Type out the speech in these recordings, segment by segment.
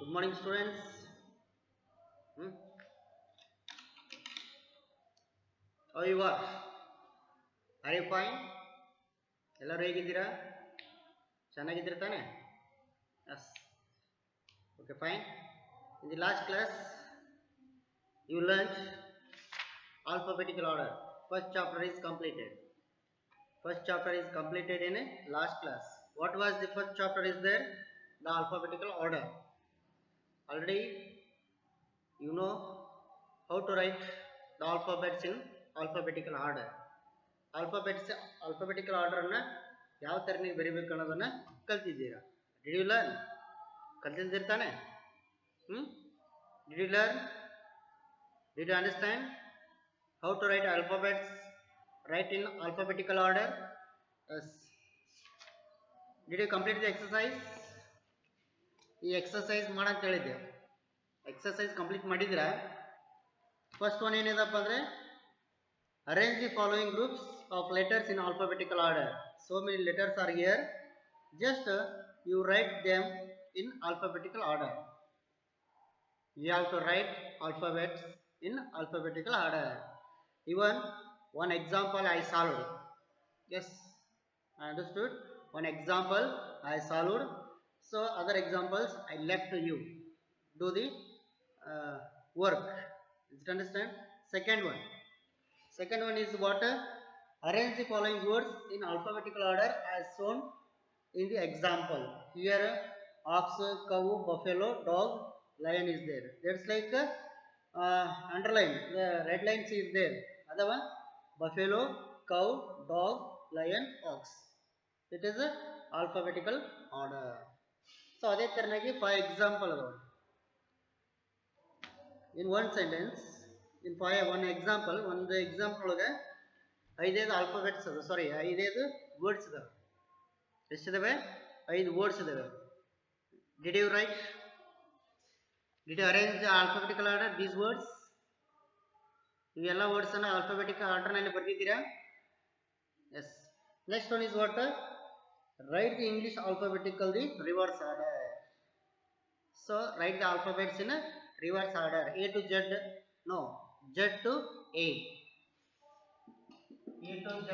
Good morning, students. Hmm? How you are? Are you fine? ಎಲ್ಲರೂ ಹೇಗಿದ್ದೀರಾ? ಚೆನ್ನಾಗಿದ್ದೀರಾ ತಾನೆ? Yes. Okay, fine. In the last class, you learned alphabetical order. First chapter is completed. First chapter is completed in a last class. What was the first chapter is there? The alphabetical order. Already you know how to write the alphabets in alphabetical order. Alphabetical order ಅನ್ನ ಯಾವ ತರ ನೀವು ಬರೀಬೇಕು ಅನ್ನೋದನ್ನ ಕಲ್ತಿದ್ದೀರಾ. Did you learn? ಕಲ್ತಿದ್ದೀರಾ ತಾನೆ? Did you learn? Did you understand how to write alphabets? Write in alphabetical order? Yes. Did you complete the exercise? ಈ exercise ಮಾಡಂತ ಹೇಳಿದ್ದೆ. ಎಕ್ಸರ್ಸೈಸ್ ಕಂಪ್ಲೀಟ್ ಮಾಡಿದ್ರಾ? ಫಸ್ಟ್ ಒನ್ ಏನಿದಪ್ಪ ಅಂದ್ರೆ arrange the following groups of letters in alphabetical order. So many letters are here. Just you write them in alphabetical order. You have to write alphabets in alphabetical order. Even one example I solved. Yes, I understood. One example I solved. So other examples I left to you. Do the work. Did you understand? Second one. Second one is what? Arrange the following words in alphabetical order as shown in the example. Here ox, cow, buffalo, dog, lion is there. That's like underline. The red lines is there. Other one buffalo, cow, dog, lion, ox. It is a alphabetical order. So ಅದೇ ತರನಾಗಿ for example in one sentence in one example ಒಂದು example ಒಳಗೆ ಐದೈದು alphabets ಅದ sorry ಐದೈದು words ಇದಾವೆ. ಎಷ್ಟಿದಾವೆ? 5 words ಇದಾವೆ. Did you write? Did you arrange the alphabetical order these words? ಇವೆಲ್ಲ ವರ್ಡ್ಸ್ ಅನ್ನ ಆಲ್ಫಾಬೆಟಿಕಲ್ ಆರ್ಡರ್ ನಲ್ಲಿ ಬರ್ತಿದ್ದೀರಾ? Yes. Next one is what? Write the English alphabetical the reverse order. So write the alphabets in reverse order. A to Z, no, Z to A. A to Z,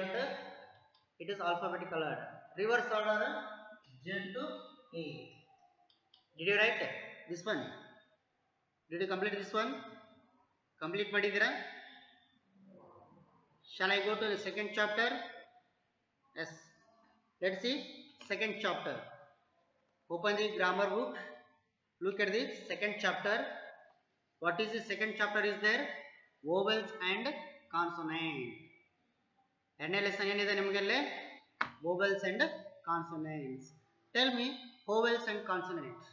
it is alphabetical order. Reverse order, Z to A. Did you write this one? Did you complete this one? Complete madidira? Shall I go to the second chapter? Yes. Let's see second chapter. Open the grammar book. Look at the second chapter. What is the second chapter is there? Vowels and consonant. ಎರಡನೇ lesson ಏನಿದೆ ನಿಮಗೆಲ್ಲೇ? Vowels and consonants. Tell me vowels and consonants.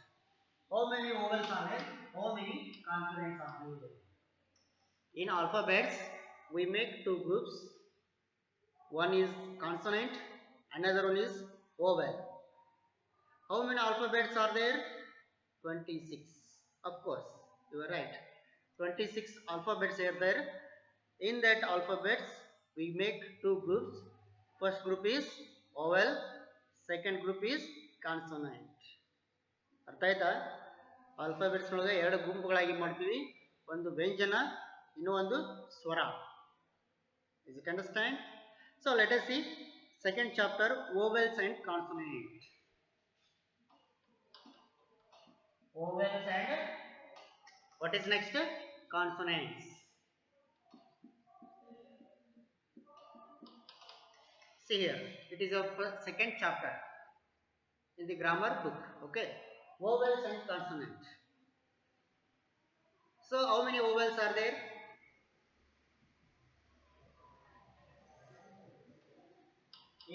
How many vowels are there? How many consonants are there? In alphabets we make two groups. One is consonant, another one is vowel. How many alphabets are there? 26. Of course. You are right. 26 alphabets are there. In that alphabets, we make two groups. First group is vowel. Second group is consonant. ಅರ್ಥ ಆಯ್ತಾ? Alphabets ಒಳಗೆ ಎರಡು ಗುಂಪುಗಳಾಗಿ ಮಾಡ್ತೀವಿ. ಒಂದು ವ್ಯಂಜನ, ಇನ್ನೂ ಒಂದು ಸ್ವರ. Is it understand? So let us see second chapter, vowels and consonant. Vowels and what is next? Consonants. See here, it is a second chapter in the grammar book. Okay, vowels and consonants. So how many vowels are there?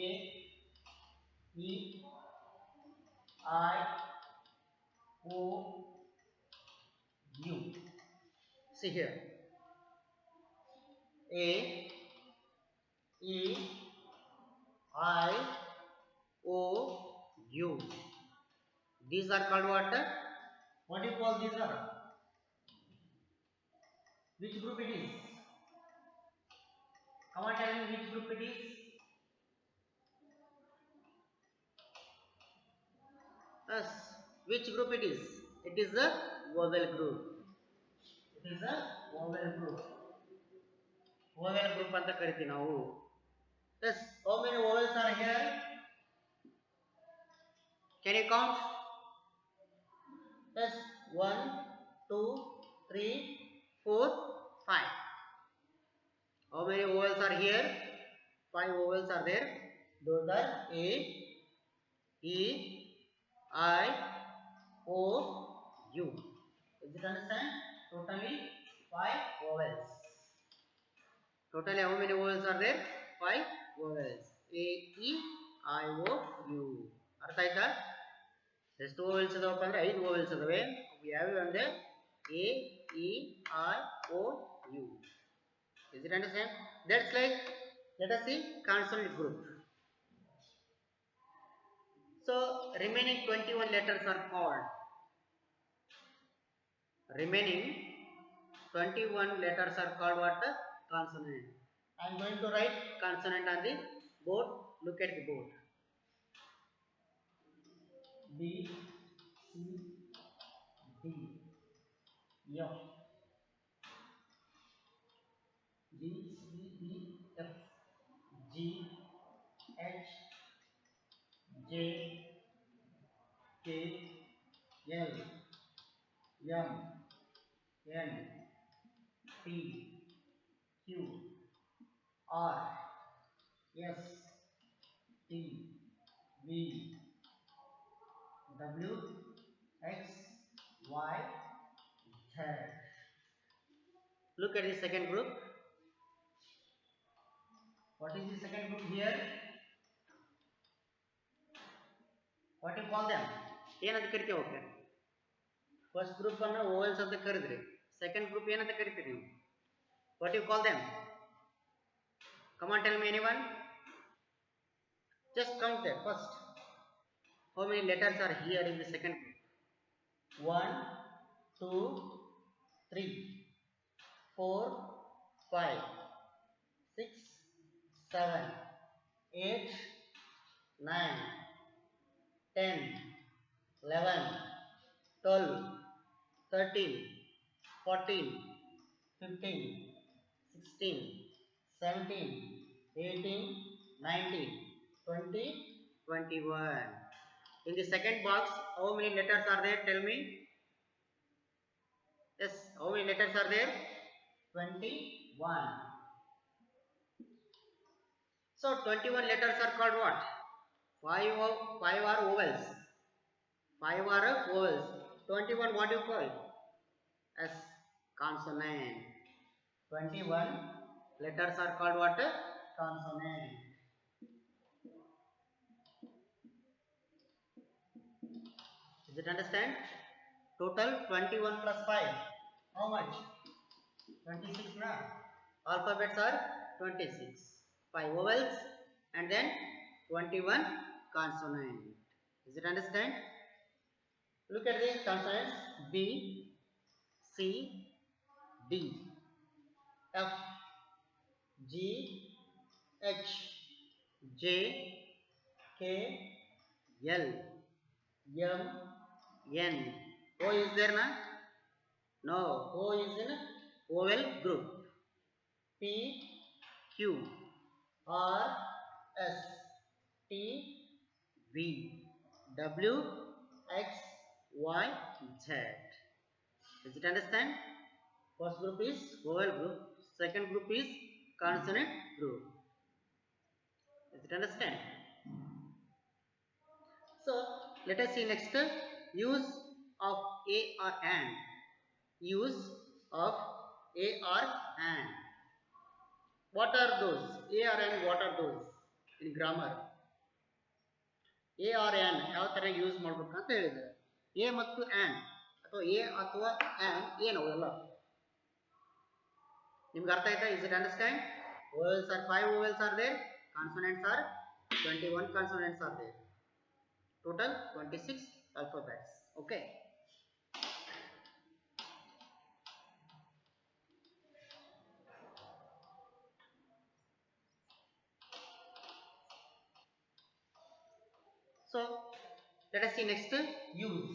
A, E, I, O, U. See here. A, E, I, O, U. These are called what? What do you call these are? Which group it is? Come on, tell me which group it is. Yes. Which group it is? It is a vowel group. It is a vowel group. Vowel group anta ಕರಿತೀವಿ ನಾವು. Yes, how many vowels are here? Can you count? Yes, 1, 2, 3, 4, 5. How many vowels are here? 5 vowels are there. Those are A, E, I, O, U. Is it understand? Totally 5 vowels. Totally how many vowels are there? 5 vowels. A, E, I, O, U. ಅರ್ಥ ಆಯ್ತಾ? ಎಷ್ಟು vowels ಇದಾವಪ್ಪ ಅಂದ್ರೆ 5 vowels ಇದಾವೆ. ಯಾವ್ಯಾವ ಅಂದ್ರೆ A, E, I, O, U. Is it understand? That's like, let us see consonant group. So remaining 21 letters are called. Remaining 21 letters are called what? Consonant. I am going to write consonant on the board. Look at the board. B, C, D, F, G, C, D, F, G, H, J, K, L, M, N, P, Q, R, S, T, V, W, X, Y, Z. Look at the second group. What is the second group here? What do you call them? ಏನಂತ ಕರಿತೀವಿ okay. First group ಅನ್ನು ಓವಲ್ಸ್ ಅಂತ ಕರೆದ್ರಿ. Second group ಏನಂತ ಕರಿತೀರಿ ನೀವು? What do you call them? Come on, tell me anyone. Just count them first. How many letters are here in the second group? 1, 2, 3, 4, 5, 6, 7, 8, 9, 10, 11, 12, 13, 14, 15, 16, 17, 18, 19, 20, 21. In the second box, how many letters are there? Tell me. Yes, how many letters are there? 21. So 21 letters are called what? 5 are vowels. 5 are vowels. 21 what do you call? As consonant. 21 letters are called what? Consonant. Is it understand? Total 21 plus 5. How much? 26 na? Alphabets are 26. 5 vowels and then 21 consonant. Is it understand? Look at the consonants. B, C, D, F, G, H, J, K, L, M, N. O is there na? No. O is in vowel group. P, Q, R, S, T, V, W, X, Y, Z. Does it understand? First group is vowel group. Second group is consonant group. Does it understand? So let us see next use of A or and. Use of A or and. What are those? A or and what are those in grammar? A or and ಯಾವ ತರ use ಮಾಡಬೇಕು ಅಂತ ಹೇಳಿದ್ದಾರೆ. A ಮತ್ತು and ಅಥವಾ A ಅಥವಾ and ಏನು ಅವೆಲ್ಲ ನಿಮಗೆ ಅರ್ಥ ಆಯ್ತಾ? Is it understand? Vowels are 5 vowels are there. Consonants are 21 consonants are there. Total 26 alphabets. Okay. So let us see next use.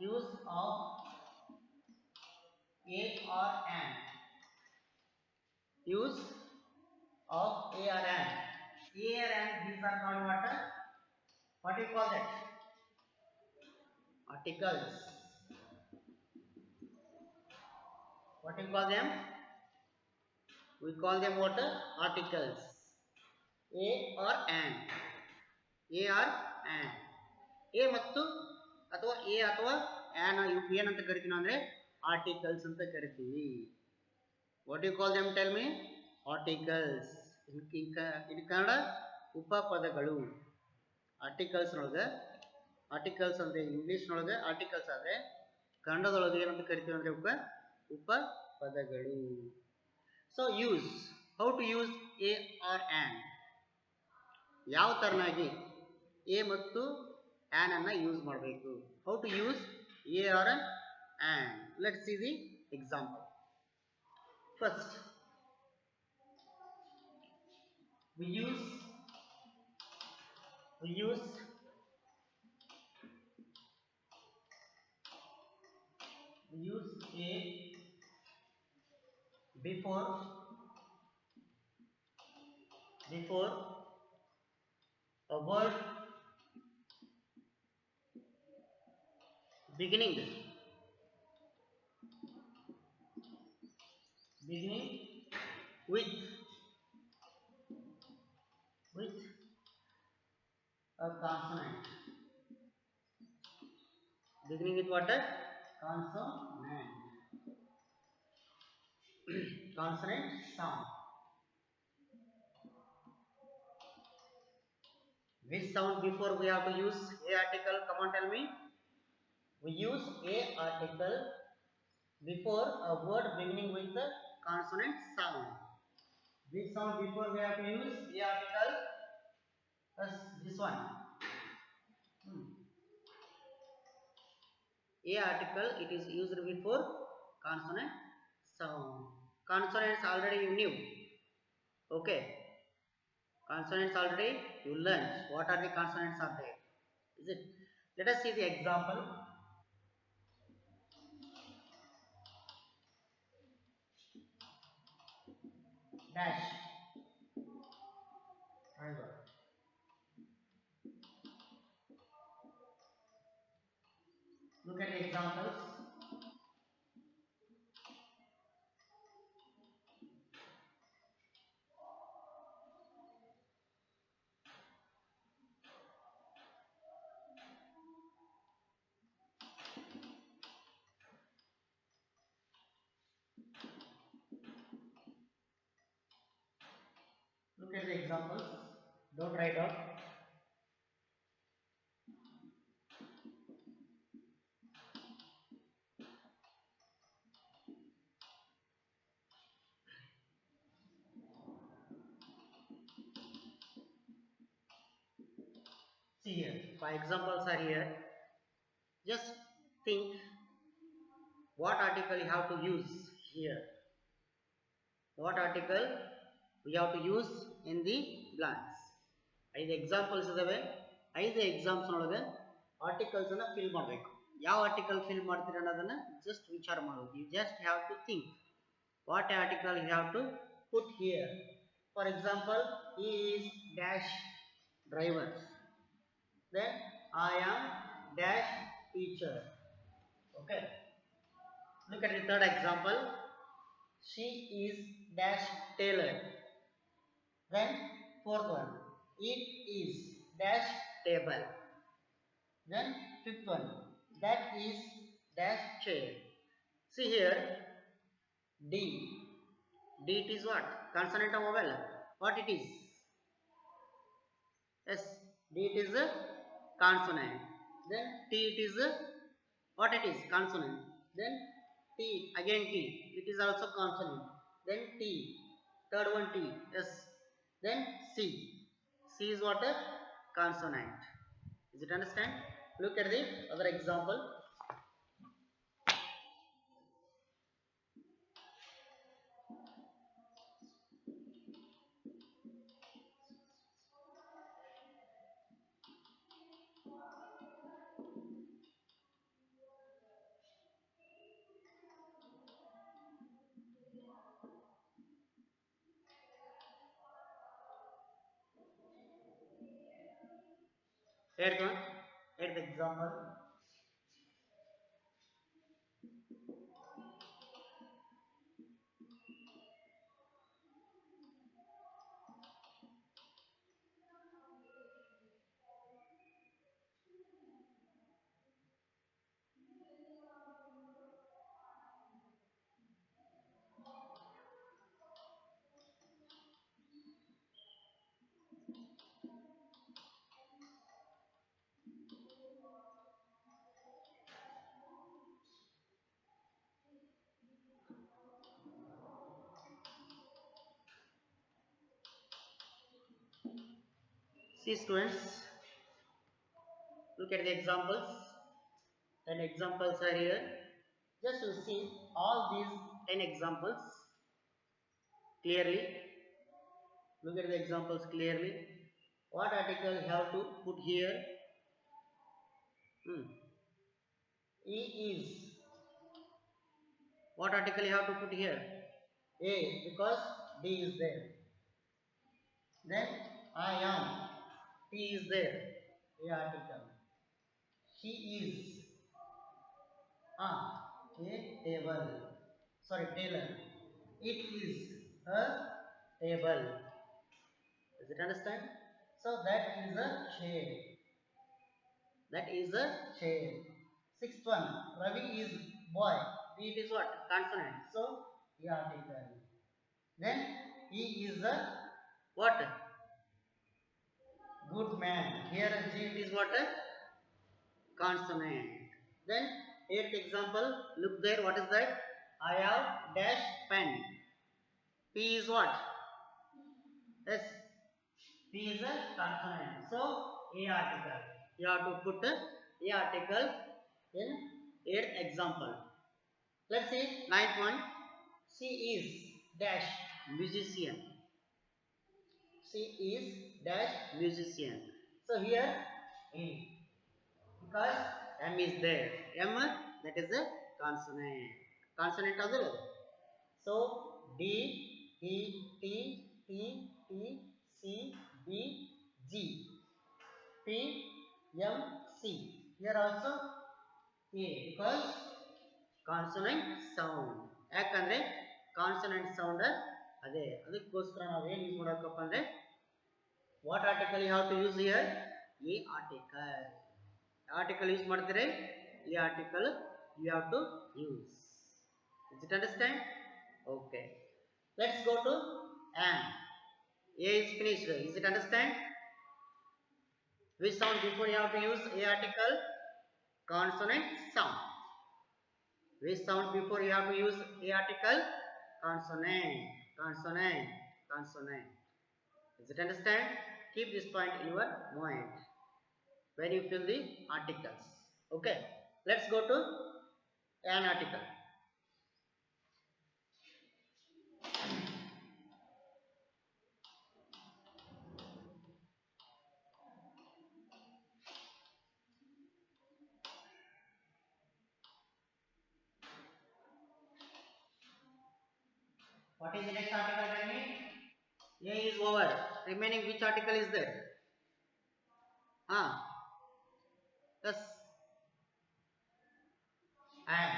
use of a or an. Use of a or an. A or an, these are called what? What do you call that? Articles. What do you call them? We call them what? Articles. A or an. A or an. A ಮತ್ತು ಅಥವಾ A ಅಥವಾ on ಏನಂತ ಕರಿತೀವಿ ಅಂದ್ರೆ articles ಅಂತ ಕರಿತೀವಿ. What you call them, tell me. Articles in Kannada ಉಪಪದಗಳು. Articles ನೊಳಗೆ ಆರ್ಟಿಕಲ್ಸ್ ಅಂದ್ರೆ ಇಂಗ್ಲಿಷ್ ನೊಳಗೆ ಆರ್ಟಿಕಲ್ಸ್ ಆದ್ರೆ ಕನ್ನಡದೊಳಗೆ ಏನಂತ ಕರಿತೀವಿ ಅಂದ್ರೆ ಉಪಪದಗಳು. So use, how to use a or an. ಯಾವ ತರನಾಗಿ ಎ ಮತ್ತು ಆನ್ ಅನ್ನ ಯೂಸ್ ಮಾಡಬೇಕು. How to use a or an. Let's see the example. First we use a before a word beginning with a consonant. Beginning with what? Consonant. Consonant sound. Which sound before we have to use a article? Come on, tell me. We use a article before a word beginning with the consonant sound. Which sound before we have to use a article? Yes, this one. A article, it is used before consonant sound. Consonants already you knew. Okay. Consonants already you learned. What are the consonants are there? Is it? Let us see the example. Dash. Look at the examples. Look at the examples. Don't write down. See here, 5 examples are here. Just think what article you have to use here. What article we have to use in the blanks. 5 examples ಇದಾವೆ. 5 exams ನೊಳಗೆ articles ಅನ್ನ fill ಮಾಡಬೇಕು. ಯಾವ article fill ಮಾಡ್ತೀರಾ ಅನ್ನೋದನ್ನ just ವಿಚಾರ ಮಾಡೋದು. You just have to think what article you have to put here. For example, he is dash driver. Then I am dash teacher. Okay. Look at the third example. She is dash tailor. Then fourth one. It is dash table. Then fifth one. That is dash chair. See here. D. D it is what? Consonant or vowel? What it is? Yes. D it is a consonant. Then T it is a, what it is? Consonant. Then T, again T. It is also consonant. Then T. Third one T. Yes. Then C. C is what? A consonant. Is it understand? Look at the other example. Eighth one. Eighth example. See students, look at the examples. 10 examples are here. Just to see all these 10 examples clearly. Look at the examples clearly. What article you have to put here? E is. What article you have to put here? A, because D is there. Then I am. T is there. A article. She is. A table. Sorry, tailor. It is a table. Does it understand? So that is a chair. That is a chair. Sixth one. Ravi is boy. B, it is what? Consonant. So the article. Then he is a what? Good man. Here G, it is what? Consonant. Then eighth example. Look there. What is that? I have dash pen. P is what? Yes. P is a consonant. So A article. You have to put A article in 8th example. Let's see 9th one. She is dash musician. She is dash musician. So here A, because M is there. M, that is a consonant. Consonant available. So D, E, T, T, T, C, B, G, P, M, C. Here also A, because consonant sound. ಯಾಕಂದ್ರೆ consonant sound ಅದೇ ಅದಕ್ಕೋಸ್ಕರ ನಾವು ಏನು use ಮಾಡಬೇಕಪ್ಪ ಅಂದ್ರೆ what article you have to use here? A article. Article use ಮಾಡ್ತೀರಿ A article you have to use. Is it understand? Okay. Let's go to an. A is finished. Is it understand? Which sound before you have to use A article? Consonant sound. Which sound before you have to use A article? Consonant. Consonant. Consonant. Does it understand? Keep this point in your mind when you fill the articles. Okay. Let's go to an article. What is the next article? Tell me. A is over. Remaining which article is there? Yes. And.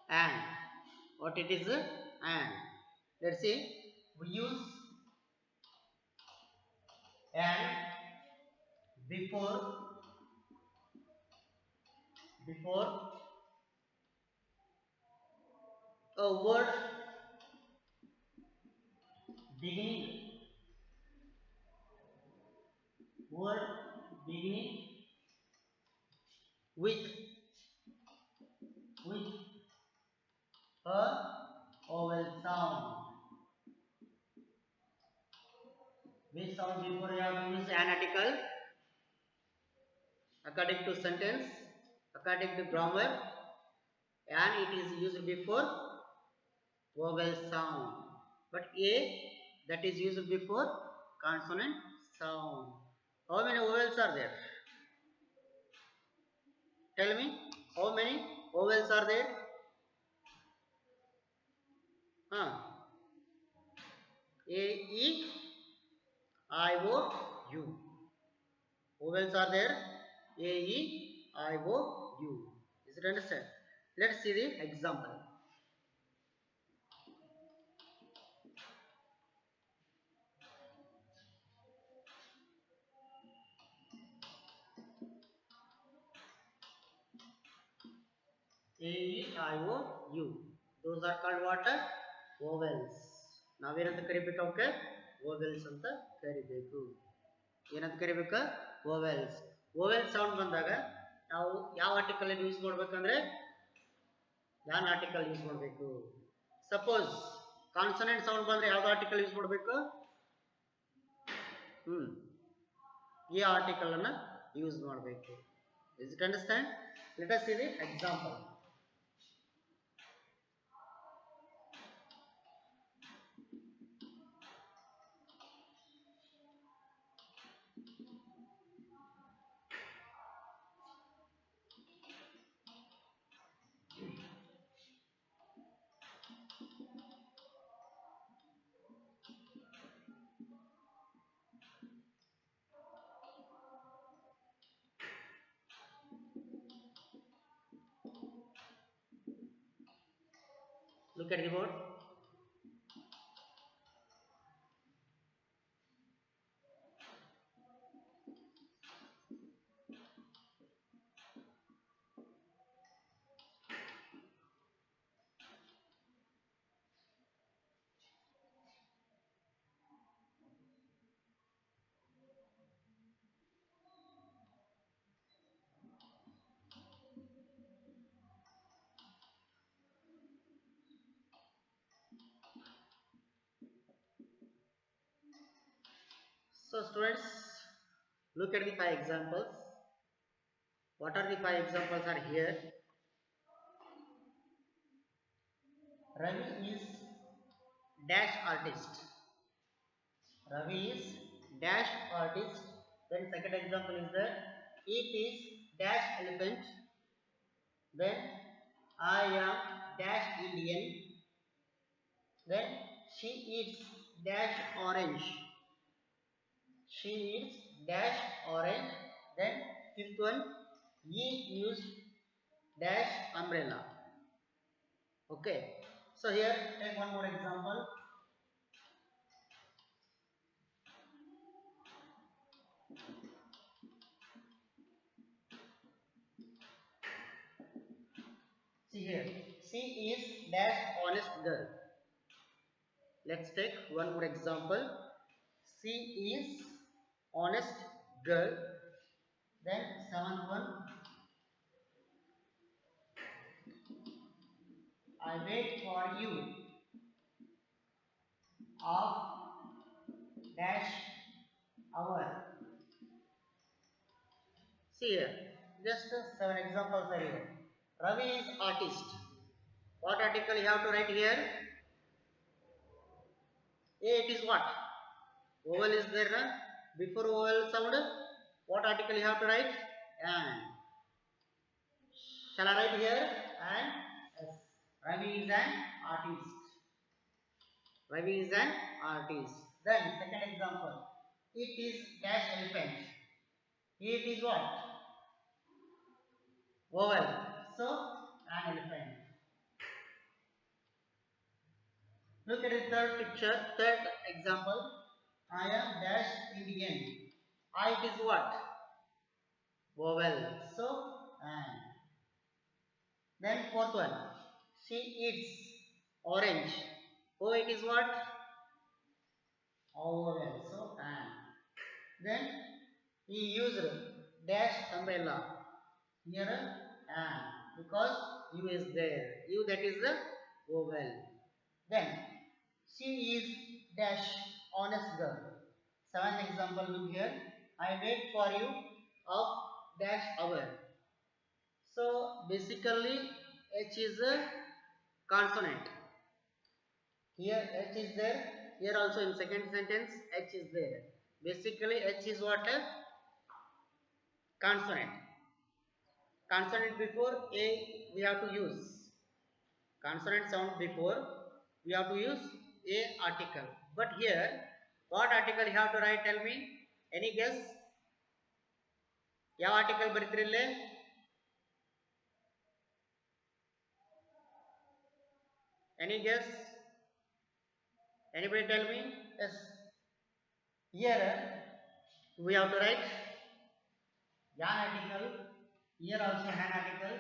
And. What it is? And. Let's see. We use and before a word beginning with a vowel sound. Which sound before you have to use an article? According to sentence, according to grammar, and it is used before vowel sound. But A, that is used before consonant sound. How many vowels are there? Tell me, how many vowels are there? A, E, I, O, U. Vowels are there. A, E, I, O, U. Is it understand? Let's see the example. A, E, I, O, U. Those are called what? Vowels. ನಾವೇನಂತ ಕರಿಬೇಕು ಅವಕ್ಕೆ? Vowels ಅಂತ ಕರಿಬೇಕು. ಏನಂತ ಕರಿಬೇಕು? Vowels. Vowel sound ಬಂದಾಗ ನಾವು ಯಾವ ಆರ್ಟಿಕಲ್ ಯೂಸ್ ಮಾಡ್ಬೇಕಂದ್ರೆ ಯಾವ ಆರ್ಟಿಕಲ್ ಯೂಸ್ ಮಾಡಬೇಕು? ಸಪೋಸ್ ಕಾನ್ಸನೆಂಟ್ ಸೌಂಡ್ ಬಂದ್ರೆ ಯಾವ ಆರ್ಟಿಕಲ್ ಯೂಸ್ ಮಾಡಬೇಕು? ಈ ಆರ್ಟಿಕಲ್ ಅನ್ನು ಯೂಸ್ ಮಾಡಬೇಕು. Is it understand? Let us see the example. Look at the board. So students, look at the 5 examples. What are the 5 examples are here? Ravi is dash artist. Ravi is dash artist. Then second example is that it is dash elephant. Then I am dash Indian. Then she eats dash orange. She eats dash orange. Then fifth one, he used dash umbrella. Okay. So here take one more example. See here, she is dash honest girl. Let's take one more example. She is honest girl. Then seventh one, I wait for you of dash hour. See here, just 7 examples are here. Ravi is artist. What article you have to write here? A, it is what? Vowel is there, na? Before vowel sound, what article you have to write? And. Shall I write here? And. Yes. Ravi is an artist. Ravi is an artist. Then second example. It is dash elephant. It is what? Vowel. So, an elephant. Look at the third picture, third example. I am dash Indian. I it is what? Vowel. So, and. Then fourth one. She eats orange. Oh, it is what? Vowel. So, and. Then he used dash umbrella. Here and. Because U is there. U that is the vowel. Then she is dash honest girl. Seventh example look here. I wait for you of dash hour. So basically H is a consonant. Here H is there. Here also in second sentence H is there. Basically H is what? A consonant. Consonant before A we have to use. Consonant sound before we have to use A article. But here, what article you have to write? Tell me. Any guess? ಯಾವ article ಬರೀತೀರಿ ಇಲ್ಲಿ? Any guess? Anybody tell me? Yes. Here we have to write an article. Here also an article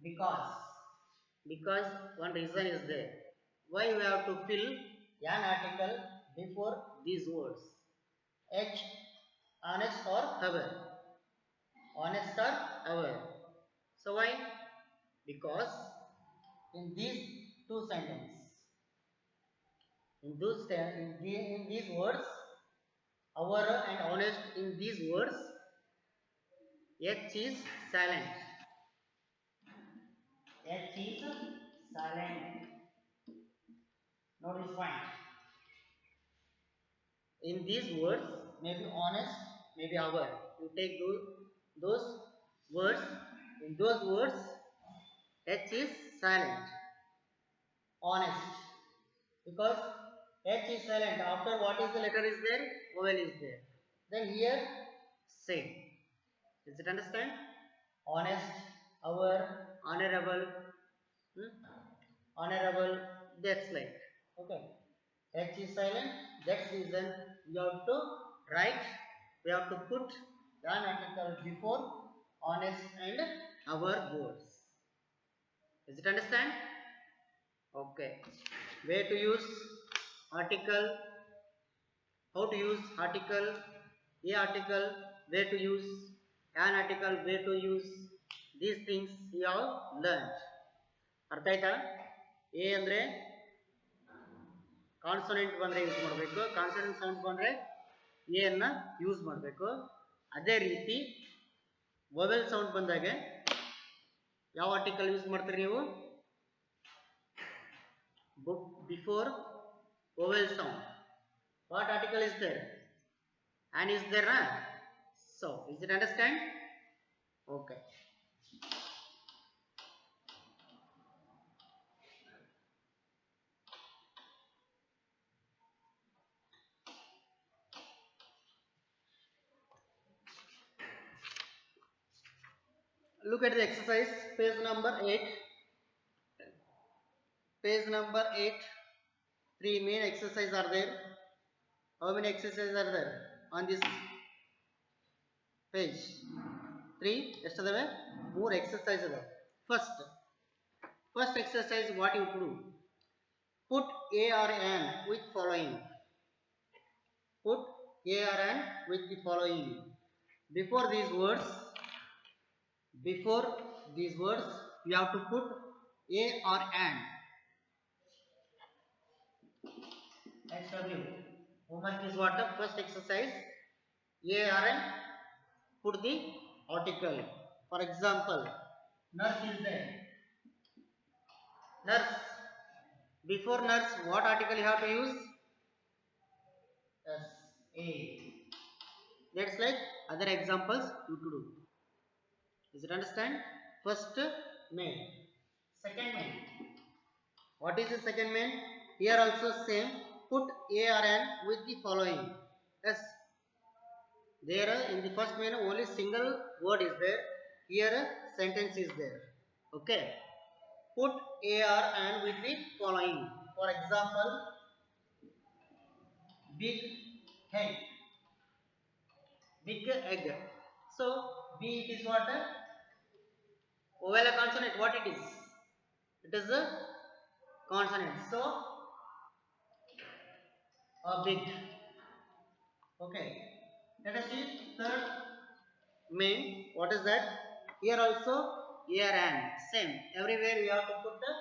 because one reason is there. Why we have to fill an article before these words? H, honest or ever. Honest or ever. So why? Because in these two sentences, in these words, our and honest, in these words, H is silent. H is silent. Note this point. In these words, maybe honest, maybe our. You take those words. In those words, H is silent. Honest. Because H is silent. After what is the letter is there? Vowel is there. Then here, same. Is it understand? Honest, our, honorable, honorable. That's like. Okay. H is silent. That's reason we have to write. We have to put an article before honest and our words. Is it understand? Okay. Where to use article? How to use article? A article. Where to use an article? Where to use? These things you have learned. ಅರ್ಥ ಆಯ್ತಾ? A ಅಂದ್ರೆ consonant ಬಂದರೆ use ಮಾಡಬೇಕು, consonant sound ಬಂದರೆ A ಅನ್ನ use ಮಾಡಬೇಕು. ಅದೇ ರೀತಿ ವೊವೆಲ್ ಸೌಂಡ್ ಬಂದಾಗ ಯಾವ ಆರ್ಟಿಕಲ್ ಯೂಸ್ ಮಾಡ್ತೀರಿ ನೀವು? Before vowel sound. What article is there? And is there? So, is it understand? Okay. Look at the exercise, page number 8. Page number 8. 3 main exercises are there. How many exercises are there on this page? 3. Yesterday, 4 exercises are there. First exercise, what you do? Put A or N with following. Put A or N with the following. Before these words, you have to put A or N. SW. Homework is what? The first exercise. A or N. Put the article. For example, nurse is there. Nurse. Before nurse, what article you have to use? Yes, A. That's like other examples you to do. Is it understand? First main. Second main. What is the second main? Here also same. Put A or N with the following. Yes. There in the first main only single word is there. Here a sentence is there. Okay. Put A or N with the following. For example, big egg. Big egg. So B it is what? Vowel or consonant? What it is? It is a consonant. So a big. Okay. Let us see third main. What is that? Here also A or N. Same. Everywhere you have to put the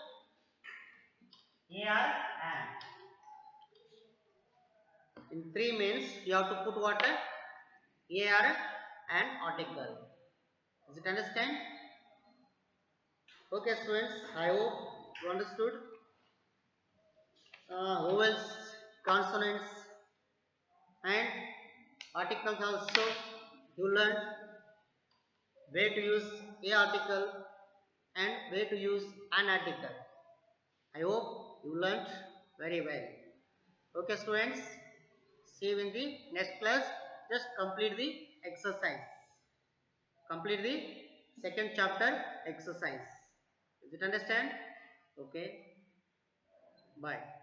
A or N. In 3 mains you have to put what? A or N article. Is it understand? Okay students, I hope you understood. Vowels, consonants and articles also you learned where to use A article and where to use an article. I hope you learnt very well. Okay students, see you in the next class. Just complete the exercise. Complete the second chapter exercise. Is it understand? Okay. Bye.